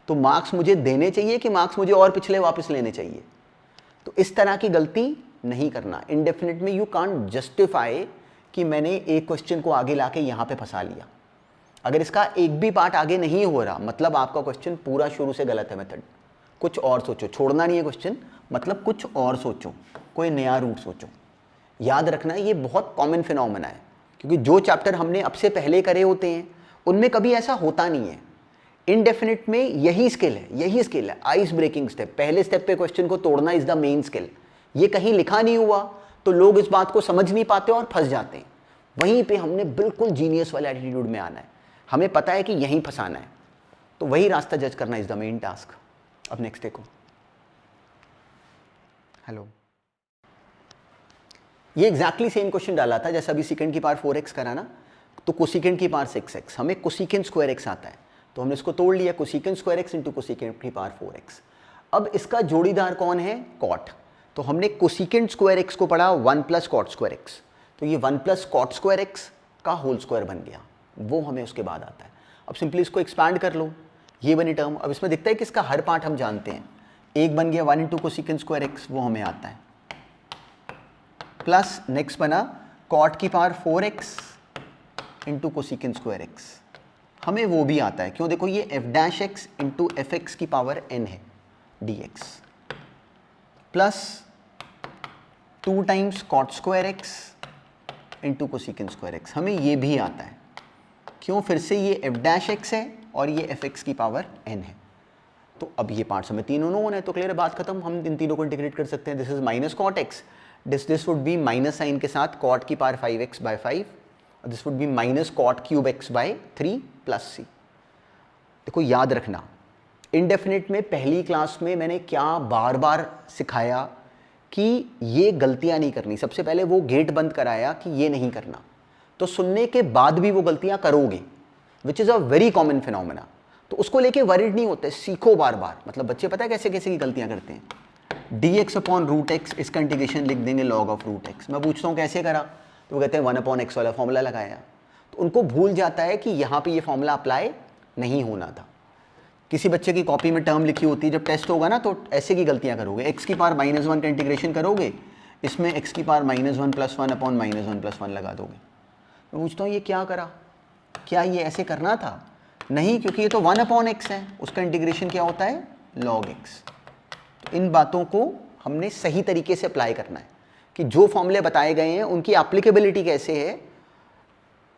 तो मार्क्स मुझे देने चाहिए कि मार्क्स मुझे और पिछले वापस लेने चाहिए। तो इस तरह की गलती नहीं करना। इंडेफिनिट में यू कांट जस्टिफाई कि मैंने एक क्वेश्चन को आगे लाके यहाँ पे फंसा लिया। अगर इसका एक भी पार्ट आगे नहीं हो रहा, मतलब आपका क्वेश्चन पूरा शुरू से गलत है मेथड। कुछ और सोचो, छोड़ना नहीं है क्वेश्चन, मतलब कुछ और सोचो, कोई नया रूट सोचो। याद रखना ये बहुत कॉमन फिनोमेना है, क्योंकि जो चैप्टर हमने अब से पहले करे होते हैं उनमें कभी ऐसा होता नहीं है। इनडेफिनिट में यही स्किल है, यही स्किल है, आइस ब्रेकिंग स्टेप। पहले स्टेप पे क्वेश्चन को तोड़ना इज द मेन स्किल। ये कहीं लिखा नहीं हुआ तो लोग इस बात को समझ नहीं पाते और फंस जाते हैं। वहीं पे हमने बिल्कुल जीनियस वाले एटीट्यूड में आना है, हमें पता है कि यहीं फंसाना है, तो वही रास्ता जज करना इज द मेन टास्क। अब नेक्स्ट देखो, हेलो, ये एग्जैक्टली सेम क्वेश्चन डाला था जैसा अभी सेकंड की पावर 4x करा ना, तो कोसेकेंड की पावर 6x, हमें कोसेकेंड स्क्वायर x आता है, तो हमने इसको तोड़ लिया, cosecant square x into cosecant की पावर 4x। अब इसका जोड़ीदार कौन है, कॉट। तो हमने कोसेकेंड स्क्वायर x को पढ़ा 1 + कॉट स्क्वायर x, तो ये 1 + कॉट स्क्वायर x का होल स्क्वायर बन गया, वो हमें उसके बाद आता है। अब सिंपली इसको एक्सपैंड कर लो, ये बनी टर्म। अब इसमें दिखता है कि इसका हर पार्ट हम जानते हैं। एक बन गया 1 इंटू कोसेकेंड स्क्वायर x, वो हमें आता है, प्लस नेक्स्ट बना कॉट की power 4x into cosecant square x, हमें वो भी आता है। क्यों, देखो ये f' इंटू fx की पावर n है dx, plus 2 times cot square x into cosecant square x, हमें ये भी आता है। क्यों, फिर से ये f' है और ये fx की पावर n है। तो अब ये पार्ट्स हमें तीनों नोन है, तो क्लियर है, बात खत्म। हम इन तीनों को इंटीग्रेट कर सकते हैं। This is minus cot x, this would be minus sine के साथ कॉट की पावर 5x/5, और this would be minus cot cube x/3 plus c। देखो याद रखना, इनडेफिनिट में पहली क्लास में मैंने क्या बार बार सिखाया कि ये गलतियां नहीं करनी। सबसे पहले वो गेट बंद कराया कि ये नहीं करना, तो सुनने के बाद भी वो गलतियां करोगे, which is a very common phenomena. तो उसको लेके वरीड नहीं होते, सीखो बार बार। मतलब बच्चे पता है कैसे कैसे की गलतियां करते हैं। dx अपॉन रूट एक्स, इसका इंटीग्रेशन लिख देंगे log ऑफ रूट एक्स। मैं पूछता हूँ कैसे करा, तो वो कहते हैं 1 अपॉन एक्स वाला फॉर्मूला लगाया। तो उनको भूल जाता है कि यहाँ पे ये फॉर्मूला अप्लाई नहीं होना था। किसी बच्चे की कॉपी में टर्म लिखी होती है, जब टेस्ट होगा ना तो ऐसे की गलतियाँ करोगे, एक्स की पावर -1 का इंटीग्रेशन करोगे, इसमें एक्स की पावर -1 + 1 अपॉन -1 + 1 लगा दोगे। मैं पूछता हूँ ये क्या करा, क्या ये ऐसे करना था? नहीं, क्योंकि ये तो 1 अपॉन एक्स है, उसका इंटीग्रेशन क्या होता है log x। तो इन बातों को हमने सही तरीके से अप्लाई करना है कि जो फॉर्मूले बताए गए हैं उनकी एप्लीकेबिलिटी कैसे है,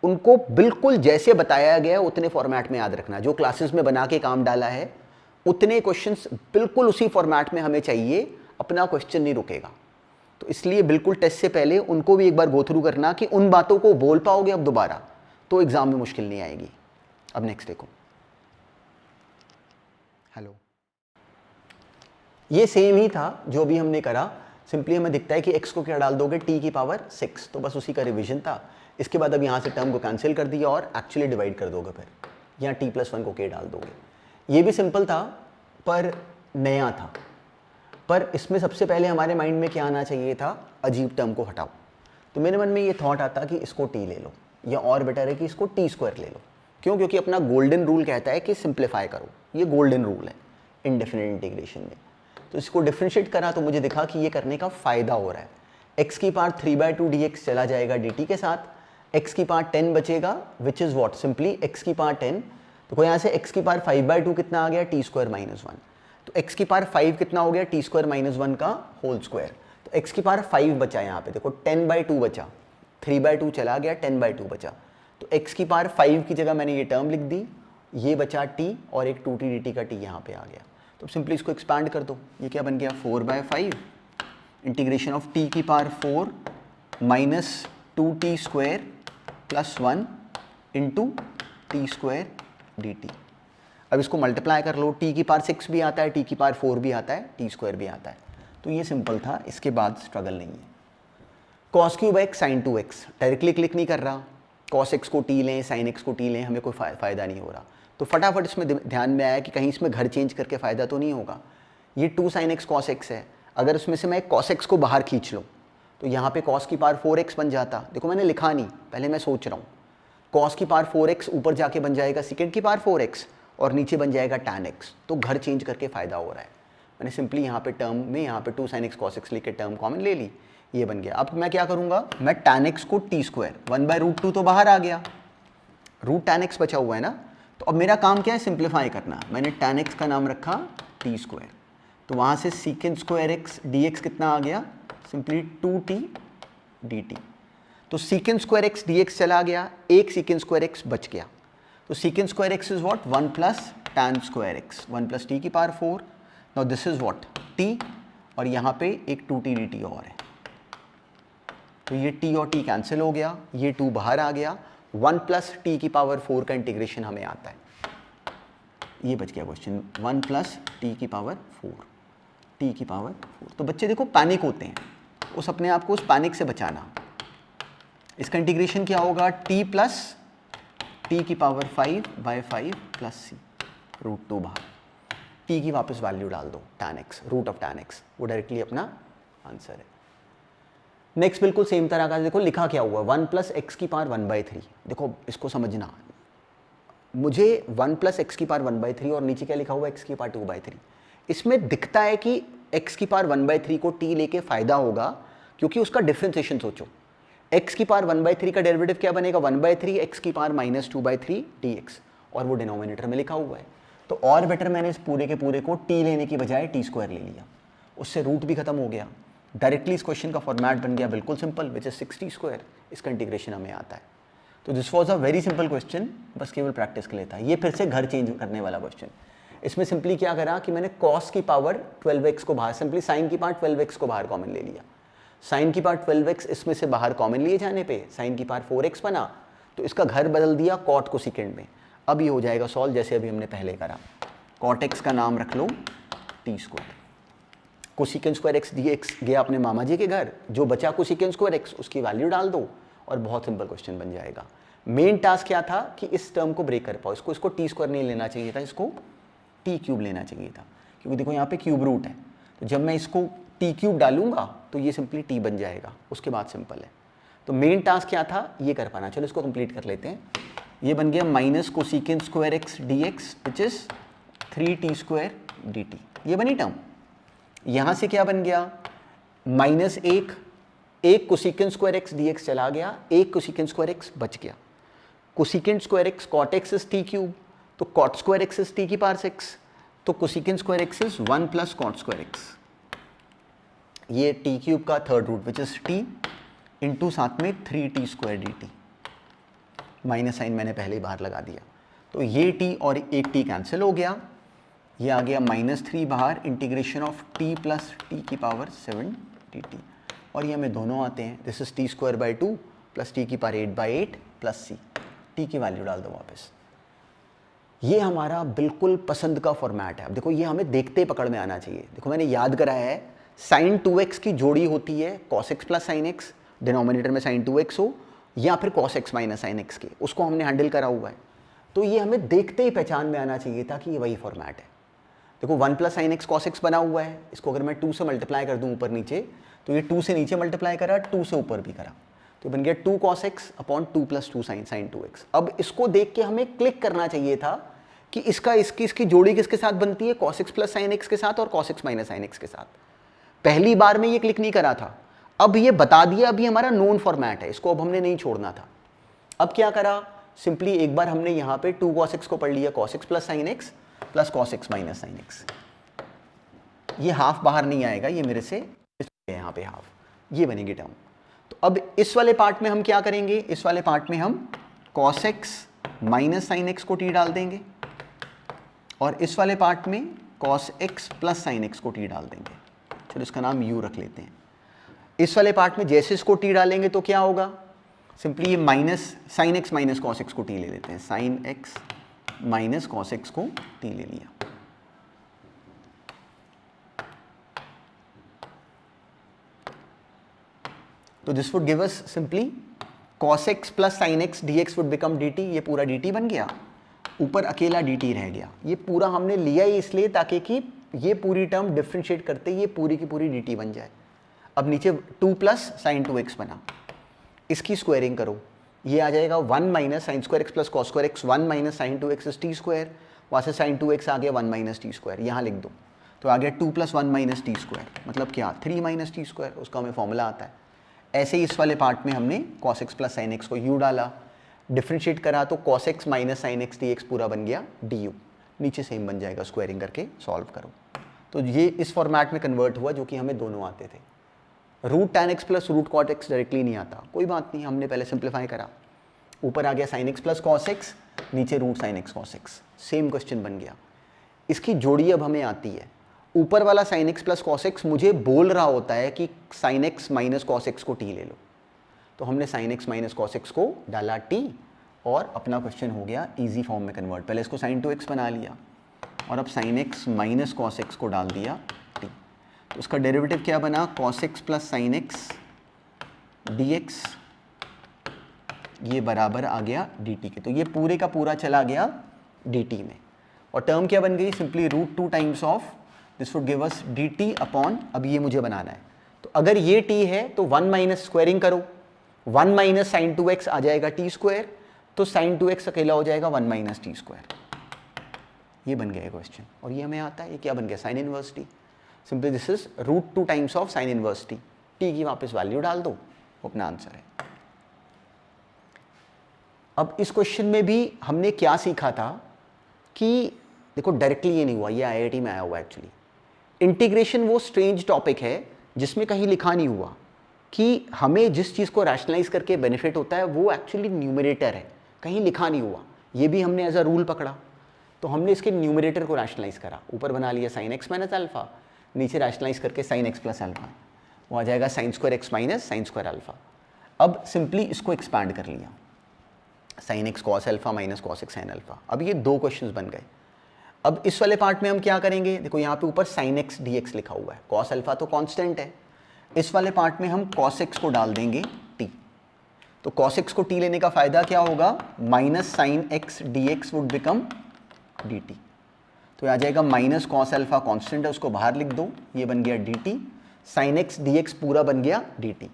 उनको बिल्कुल जैसे बताया गया है उतने फॉर्मेट में याद रखना। जो क्लासेस में बना के काम डाला है उतने क्वेश्चंस बिल्कुल उसी फॉर्मेट में हमें चाहिए, अपना क्वेश्चन नहीं रुकेगा। तो इसलिए बिल्कुल टेस्ट से पहले उनको भी एक बार गो थ्रू करना कि उन बातों को बोल पाओगे अब दोबारा तो एग्जाम में मुश्किल नहीं आएगी। अब नेक्स्ट देखो, हेलो, ये सेम ही था जो भी हमने करा, सिंपली हमें दिखता है कि x को क्या डाल दोगे, t की पावर 6, तो बस उसी का रिवीजन था। इसके बाद अब यहाँ से टर्म को कैंसिल कर दिया और एक्चुअली डिवाइड कर दोगे, फिर यहाँ t + 1 को k डाल दोगे। ये भी सिंपल था पर नया था, पर इसमें सबसे पहले हमारे माइंड में क्या आना चाहिए था, अजीब टर्म को हटाओ। तो मेरे मन में ये थॉट आता कि इसको t ले लो, या और बेटर है कि इसको t² ले लो। क्यों? क्योंकि अपना गोल्डन रूल कहता है कि सिंप्लीफाई करो, ये गोल्डन रूल है इनडेफिनिट इंटीग्रेशन में। तो इसको डिफरेंशिएट करा तो मुझे दिखा कि ये करने का फ़ायदा हो रहा है। x की पावर 3/2 dx चला जाएगा dt के साथ, x की पावर 10 बचेगा, which is what, simply x की पावर 10। तो यहाँ से x की पावर 5/2 कितना आ गया, t² - 1। तो x की पावर 5 कितना हो गया, t² - 1 का होल स्क्वायर। तो x की पावर 5 बचा, यहाँ पे देखो 10/2 बचा, 3/2 चला गया, 10/2 बचा। तो x की पावर 5 की जगह मैंने ये टर्म लिख दी, ये बचा t और एक 2t dt का t यहाँ पे आ गया। तो सिंपली इसको एक्सपांड कर दो, ये क्या बन गया 4/5 इंटीग्रेशन ऑफ t की power 4 minus 2t² + 1 into t² dt। अब इसको मल्टीप्लाई कर लो, t की पावर 6 भी आता है, t की पावर 4 भी आता है, t² भी आता है। तो ये सिंपल था, इसके बाद स्ट्रगल नहीं है। cos³ sin 2x directly click नहीं कर रहा, cos x को t लें, sin x को t लें, हमें कोई फ़ायदा नहीं हो रहा। तो फटाफट इसमें ध्यान में आया कि कहीं इसमें घर चेंज करके फ़ायदा तो नहीं होगा। ये 2 sin x cos x है, अगर इसमें से मैं cos x को बाहर खींच लूँ तो यहाँ पे cos की पावर 4x बन जाता। देखो मैंने लिखा नहीं, पहले मैं सोच रहा हूँ। cos की पावर 4x ऊपर जाके बन जाएगा सेकेंड की पावर 4x और नीचे बन जाएगा tan x। तो घर चेंज करके फ़ायदा हो रहा है। मैंने सिंपली यहाँ पे टर्म में यहाँ पे 2 sin x cos x लिख के टर्म कॉमन ले ली, ये बन गया। अब मैं क्या करूँगा, मैं tan x को t² 1/√2 तो बाहर आ गया, रूट tan x बचा हुआ है ना। तो अब मेरा काम क्या है, सिंप्लीफाई करना। मैंने tan x का नाम रखा t², तो वहाँ से sec² x dx कितना आ गया, सिंपली 2t dt। तो sec² x dx चला गया, एक sec² x बच गया। तो sec² x is what, 1 + tan² x, 1 + t की power 4। Now this is what t, और यहाँ पे एक 2t dt और है। तो ये t और t कैंसिल हो गया, ये 2 बाहर आ गया, 1 + t की पावर 4 का इंटीग्रेशन हमें आता है। ये बच गया क्वेश्चन, 1 + t की पावर 4, t की पावर 4। तो बच्चे देखो पैनिक होते हैं, उस अपने आप को उस पैनिक से बचाना। इसका इंटीग्रेशन क्या होगा, t + t की पावर 5/5 + c, √2 बाहर, t की वापस वैल्यू डाल दो, tan x, root of tan x, वो डायरेक्टली अपना आंसर है। नेक्स्ट बिल्कुल सेम तरह का, देखो लिखा क्या हुआ, 1 + x की पावर 1/3। देखो इसको समझना, मुझे 1 + x की पावर 1/3 और नीचे क्या लिखा हुआ, x की पावर 2/3। इसमें दिखता है कि x की पावर 1/3 को t लेके फ़ायदा होगा, क्योंकि उसका डिफ्रेंसिएशन सोचो। x की पावर 1/3 का डेरिवेटिव क्या बनेगा, 1/3 x की पावर -2/3 dx, और वो डिनोमिनेटर में लिखा हुआ है। तो और बेटर मैंने इस पूरे के पूरे को t लेने की बजाय t² ले लिया, उससे रूट भी खत्म हो गया। डायरेक्टली इस क्वेश्चन का फॉर्मेट बन गया बिल्कुल सिंपल, विच इज 60²। इसका इंटीग्रेशन हमें आता है। तो this was a very simple question, बस केवल प्रैक्टिस के लिए था। ये फिर से घर चेंज करने वाला क्वेश्चन। इसमें सिंपली क्या करा कि मैंने cos की पावर 12x को बाहर, सिंपली sin की पावर 12x को बाहर कॉमन ले लिया। sin की पावर 12x इसमें से बाहर कॉमन लिए जाने पे sin की पावर 4x बना, तो इसका घर बदल दिया cot को सेकेंड में। अब ये हो जाएगा सॉल्व जैसे अभी हमने पहले करा। cot x का नाम रख लो t², कोसेकेंट² x dx गया अपने मामा जी के घर, जो बचा कोसेकेंट² x उसकी वैल्यू डाल दो और बहुत सिंपल क्वेश्चन बन जाएगा। मेन टास्क क्या था कि इस टर्म को ब्रेक कर पाओ, इसको t² नहीं लेना चाहिए था, इसको t³ लेना चाहिए था, क्योंकि देखो यहाँ पे क्यूब रूट है। तो जब मैं इसको टी क्यूब डालूंगा तो ये सिंपली टी बन जाएगा, उसके बाद सिंपल है। तो मेन टास्क क्या था, ये कर पाना। चलो इसको कंप्लीट कर लेते हैं। ये बन गया minus cosecant square X D x which is 3t square D T, ये बनी टर्म। यहाँ से क्या बन गया, माइनस एक cosecant square X D X चला गया, एक कोसिकेंट स्क्वायर एक्स बच गया। Cosecant square X cot X is T cube, तो cot square X is T की पावर 6, तो cosecant square X is 1 plus cot square X. ये टी क्यूब का third root which is T into साथ में 3t square D T. Minus sine मैंने पहले ही बाहर लगा दिया, तो ये t और एक t कैंसिल हो गया, ये आ गया -3 बाहर, integration of t plus T की पावर 7 dt, और ये हमें दोनों आते हैं। This is t square by 2 plus T की पावर 8/8 प्लस c, टी की वैल्यू डाल दो वापस। ये हमारा बिल्कुल पसंद का फॉर्मेट है। अब देखो ये हमें देखते ही पकड़ में आना चाहिए। देखो मैंने याद कराया है, साइन 2x की जोड़ी होती है cos x plus sine x, denominator में साइन 2x हो या फिर cos x minus sine x के, उसको हमने हैंडल करा हुआ है। तो ये हमें देखते ही पहचान में आना चाहिए था कि ये वही फॉर्मेट है। देखो 1 plus sine x cos x बना हुआ है, इसको अगर मैं 2 से मल्टीप्लाई कर दूं ऊपर नीचे, तो ये 2 से नीचे मल्टीप्लाई करा, 2 से ऊपर भी करा, तो बन गया 2 cos x upon 2 plus 2 sine 2x। अब इसको देख के हमें क्लिक करना चाहिए था कि इसकी जोड़ी किसके साथ बनती है, cos x plus sine x के साथ और cos x minus sine x के साथ। पहली बार में ये क्लिक नहीं करा था, अब ये बता दिया, अभी हमारा नोन फॉर्मेट है, इसको अब हमने नहीं छोड़ना था। अब क्या करा, सिंपली एक बार हमने यहाँ पे 2 cos x को पढ़ लिया, cos x plus sine x plus cos x minus sine x। ये हाफ बाहर नहीं आएगा, ये मेरे से यहाँ पे हाफ, ये बनेगी टर्म। तो अब इस वाले पार्ट में हम क्या करेंगे, इस वाले पार्ट में हम cos x minus sine x को t डाल देंगे, और इस वाले पार्ट में cos x plus sine x को t डाल देंगे। चलो इसका नाम u रख लेते हैं। इस वाले पार्ट में जैसे इसको t डालेंगे तो क्या होगा, सिंपली ये minus sine x minus cos x को t ले लेते हैं, sine x minus cos x को t ले लिया। तो this would give us simply cos x plus sine x dx would become dt, ये पूरा dt बन गया, ऊपर अकेला dt रह गया। ये पूरा हमने लिया ही इसलिए ताकि कि ये पूरी टर्म डिफ्रेंशिएट करते ये पूरी की पूरी dt बन जाए। अब नीचे 2 प्लस साइन 2x बना, इसकी स्क्वायरिंग करो, ये आ जाएगा 1 minus sine square x plus cos square x, 1 minus sine 2x is t square, वहाँ से साइन 2x आ गया 1 माइनस टी स्क्वायर, यहाँ लिख दो, तो आ गया 2 प्लस 1 माइनस टी स्क्वायर, मतलब क्या 3 माइनस टी स्क्वायर, उसका हमें फॉर्मूला आता है। ऐसे ही इस वाले पार्ट में हमने cos x plus sine x को u डाला, डिफ्रेंशिएट करा तो cos x minus sine x dx पूरा बन गया du, नीचे सेम बन जाएगा, स्क्वायरिंग करके सॉल्व करो। तो ये इस फॉर्मेट में कन्वर्ट हुआ जो कि हमें दोनों आते थे। Root tan x plus root cot x directly नहीं आता, कोई बात नहीं, हमने पहले सिंप्लीफाई करा, ऊपर आ गया sin x plus cos x, नीचे root sin x cos x, same question बन गया। इसकी जोड़ी अब हमें आती है, ऊपर वाला sin x plus cos x मुझे बोल रहा होता है कि sin x minus cos x को t ले लो, तो हमने sin x minus cos x को डाला t और अपना क्वेश्चन हो गया इजी फॉर्म में कन्वर्ट। पहले इसको sin 2x बना लिया और अब sin x minus cos x को डाल दिया t, तो उसका डेरिवेटिव क्या बना, cos x plus sine x dx, ये बराबर आ गया dt के, तो ये पूरे का पूरा चला गया dt में, और टर्म क्या बन गई, simply root 2 times of this would give us dt upon, अब ये मुझे बनाना है, तो अगर ये t है तो 1 माइनस स्क्वायरिंग करो, 1 माइनस साइन 2x आ जाएगा t स्क्वायर, तो साइन 2x अकेला हो जाएगा 1 माइनस टी स्क्वायर। ये बन गया क्वेश्चन, और ये हमें आता है, ये क्या बन गया, sine inverse t, simply this is root 2 times of sine inverse t, t की वापस वैल्यू डाल दो, वो अपना आंसर है। अब इस क्वेश्चन में भी हमने क्या सीखा था कि देखो डायरेक्टली ये नहीं हुआ, ये आईआईटी में आया हुआ है एक्चुअली। इंटीग्रेशन वो स्ट्रेंज टॉपिक है जिसमें कहीं लिखा नहीं हुआ कि हमें जिस चीज़ को रैशनलाइज करके बेनिफिट होता है वो एक्चुअली न्यूमरेटर है, कहीं लिखा नहीं हुआ, ये भी हमने एज अ रूल पकड़ा। तो हमने इसके न्यूमरेटर को रैशनलाइज करा, ऊपर बना लिया साइन x माइनस अल्फा, नीचे रैशनलाइज करके साइन x प्लस अल्फा, वो आ जाएगा sine square x minus sine square alpha. अब सिंपली इसको एक्सपैंड कर लिया, sine x cos alpha minus cos x sine alpha. अब ये दो क्वेश्चंस बन गए। अब इस वाले पार्ट में हम क्या करेंगे, देखो यहाँ पे ऊपर साइन x dx लिखा हुआ है, कॉस अल्फा तो कांस्टेंट है, इस वाले पार्ट में हम cos x को डाल देंगे t, तो cos x को t लेने का फायदा क्या होगा, minus sine x dx would become dt, तो आ जाएगा माइनस कॉस अल्फा कांस्टेंट है, उसको बाहर लिख दो, ये बन गया dt, sine x D x पूरा बन गया d T.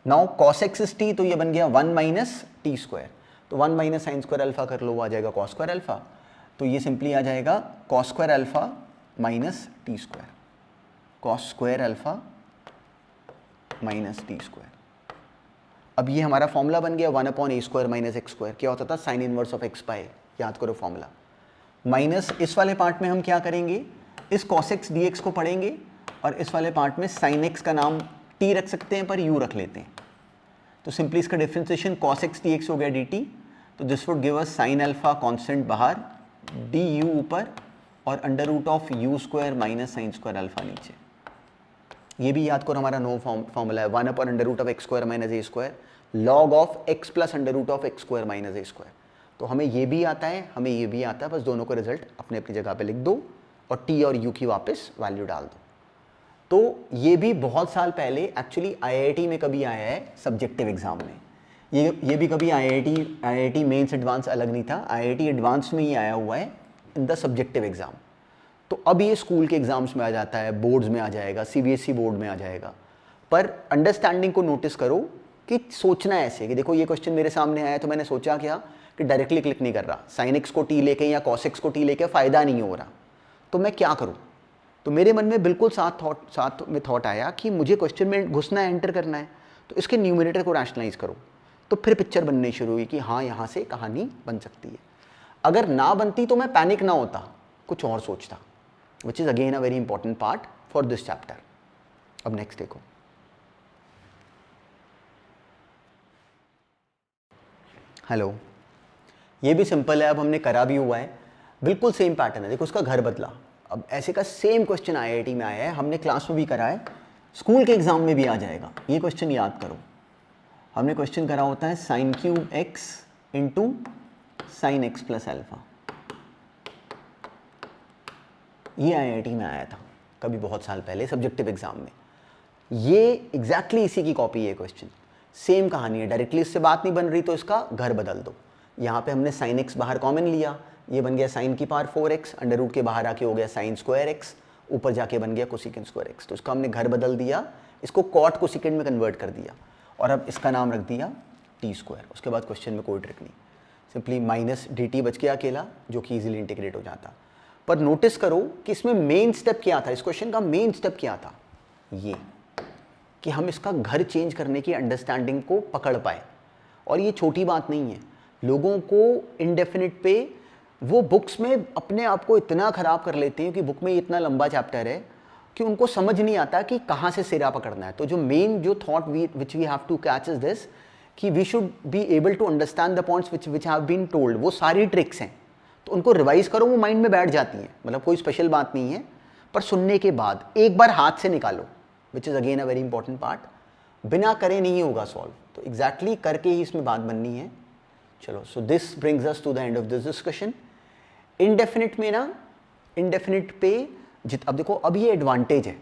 Now cos x is T, तो ये बन गया 1 माइनस टी स्क्वायर, तो 1 माइनस साइन स्क्वायर अल्फा कर लो, वो आ जाएगा कॉस स्क्वायर अल्फा, तो ये सिंपली आ जाएगा cos square alpha minus t square, cos square alpha minus t square. अब ये हमारा फॉर्मूला बन गया 1 upon a square minus x square, क्या होता था sine inverse of x by, याद करो फॉर्मूला। माइनस इस वाले पार्ट में हम क्या करेंगे, इस कॉस एक्स डी एक्स को पढ़ेंगे और इस वाले पार्ट में साइन एक्स का नाम टी रख सकते हैं पर यू रख लेते हैं, तो सिंपली इसका differentiation cos x D x हो गया डी टी, तो this would give us sine alpha constant बाहर, डी यू ऊपर और under root of u square minus sine square alpha नीचे। ये भी याद करो हमारा नो फॉर्मूला है 1 upon under root of x square minus a square log of x plus under root of x square minus a square. तो हमें ये भी आता है, हमें ये भी आता है, बस दोनों को रिजल्ट अपने अपनी जगह पे लिख दो और टी और यू की वापस वैल्यू डाल दो। तो ये भी बहुत साल पहले एक्चुअली आईआईटी में कभी आया है सब्जेक्टिव एग्जाम में, ये भी कभी आईआईटी मेंस एडवांस अलग नहीं था, आईआईटी एडवांस में ही आया हुआ है इन द सब्जेक्टिव एग्जाम। तो अब ये स्कूल के एग्जाम्स में आ जाता है, बोर्ड्स में आ जाएगा, सीबीएसई बोर्ड में आ जाएगा, पर अंडरस्टैंडिंग को नोटिस करो कि सोचना ऐसे कि देखो ये क्वेश्चन मेरे सामने आया तो मैंने सोचा क्या कि डायरेक्टली क्लिक नहीं कर रहा, साइन एक्स को टी लेके या कॉस एक्स को टी लेके फ़ायदा नहीं हो रहा, तो मैं क्या करूँ। तो मेरे मन में बिल्कुल साथ में थॉट आया कि मुझे क्वेश्चन में घुसना है, एंटर करना है, तो इसके न्यूमरेटर को रैशनलाइज करो। तो फिर पिक्चर बननी शुरू हुई कि हाँ यहाँ से कहानी बन सकती है। अगर ना बनती तो मैं पैनिक ना होता, कुछ और सोचता, which is again a very important part for this chapter. अब नेक्स्ट देखो, हेलो, ये भी सिंपल है, अब हमने करा भी हुआ है, बिल्कुल सेम पैटर्न है। देखो उसका घर बदला, अब ऐसे का सेम क्वेश्चन आईआईटी में आया है, हमने क्लास में भी करा है, स्कूल के एग्जाम में भी आ जाएगा। ये क्वेश्चन याद करो, हमने क्वेश्चन करा होता है sine cube x into sine x plus alpha. ये आईआईटी में आया था कभी बहुत साल पहले सब्जेक्टिव एग्जाम में। ये एग्जैक्टली इसी की कॉपी है क्वेश्चन, सेम कहानी है, डायरेक्टली इससे बात नहीं बन रही तो इसका घर बदल दो। यहाँ पे हमने साइन एक्स बाहर कॉमन लिया, ये बन गया साइन की पावर 4x, अंडर रूट के बाहर आके हो गया साइन स्क्वायर एक्स, ऊपर जाके बन गया कोसिकेंड स्क्वायर एक्स। तो इसका हमने घर बदल दिया, इसको कॉट कोसिकेंड में कन्वर्ट कर दिया और अब इसका नाम रख दिया टी स्क्वायर। उसके बाद क्वेश्चन में कोई ट्रिक नहीं, सिंपली माइनस डी टी बच गया अकेला, जो कि ईजिली इंटीग्रेट हो जाता। पर नोटिस करो कि इसमें मेन स्टेप क्या था, इस क्वेश्चन का मेन स्टेप क्या था, ये कि हम इसका घर चेंज करने की अंडरस्टैंडिंग को पकड़ पाए। और ये छोटी बात नहीं है, लोगों को इंडेफिनिट पे वो बुक्स में अपने आप को इतना ख़राब कर लेते हैं कि बुक में इतना लंबा चैप्टर है कि उनको समझ नहीं आता कि कहाँ से सिरा पकड़ना है। तो जो मेन जो thought which we have to catch is this कि we should be able to understand the points which have been told. वो सारी ट्रिक्स हैं, तो उनको रिवाइज करो, वो माइंड में बैठ जाती हैं, मतलब कोई स्पेशल बात नहीं है, पर सुनने के बाद एक बार हाथ से निकालो, which is again a very important part. बिना करे नहीं होगा सॉल्व, तो एग्जैक्टली करके ही इसमें बात बननी है। चलो, so this brings us to the end of this discussion. Indefinite में ना, इनडेफिनिट पे अब देखो, अब ये एडवांटेज है।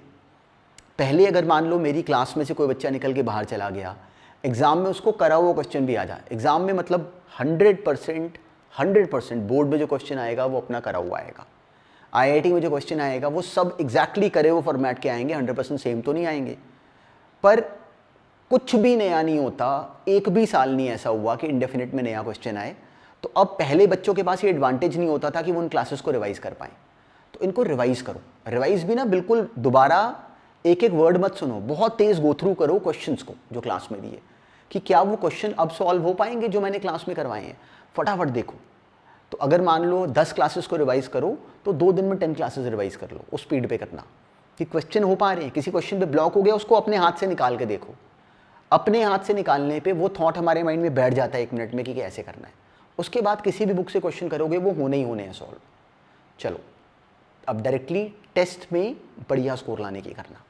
पहले अगर मान लो मेरी क्लास में से कोई बच्चा निकल के बाहर चला गया, एग्जाम में उसको करा हुआ क्वेश्चन भी आ जाए, एग्जाम में मतलब 100% बोर्ड में जो क्वेश्चन आएगा वो अपना करा हुआ आएगा, आईआईटी में जो क्वेश्चन आएगा वो सब एग्जैक्टली करे हुए फॉर्मेट के आएंगे, 100% सेम तो नहीं आएंगे। पर कुछ भी नया नहीं होता, एक भी साल नहीं ऐसा हुआ कि इंडेफिनिट में नया क्वेश्चन आए। तो अब पहले बच्चों के पास ये एडवांटेज नहीं होता था कि वो उन क्लासेस को रिवाइज कर पाएँ, तो इनको रिवाइज करो। रिवाइज भी ना बिल्कुल दोबारा एक एक वर्ड मत सुनो, बहुत तेज़ गो थ्रू करो क्वेश्चंस को जो क्लास में दिए, कि क्या वो क्वेश्चन अब सॉल्व हो पाएंगे जो मैंने क्लास में करवाए हैं, फटाफट देखो। तो अगर मान लो 10 क्लासेस को रिवाइज करो तो 2 दिन में 10 क्लासेस रिवाइज कर लो, उस स्पीड पे करना कि क्वेश्चन हो पा रहे हैं। किसी क्वेश्चन पे ब्लॉक हो गया, उसको अपने हाथ से निकाल के देखो। अपने हाथ से निकालने पे वो थॉट हमारे माइंड में बैठ जाता है 1 मिनट में कि कैसे करना है। उसके बाद किसी भी बुक से क्वेश्चन करोगे वो होने ही होने हैं सॉल्व। चलो, अब डायरेक्टली टेस्ट में बढ़िया स्कोर लाने की करना।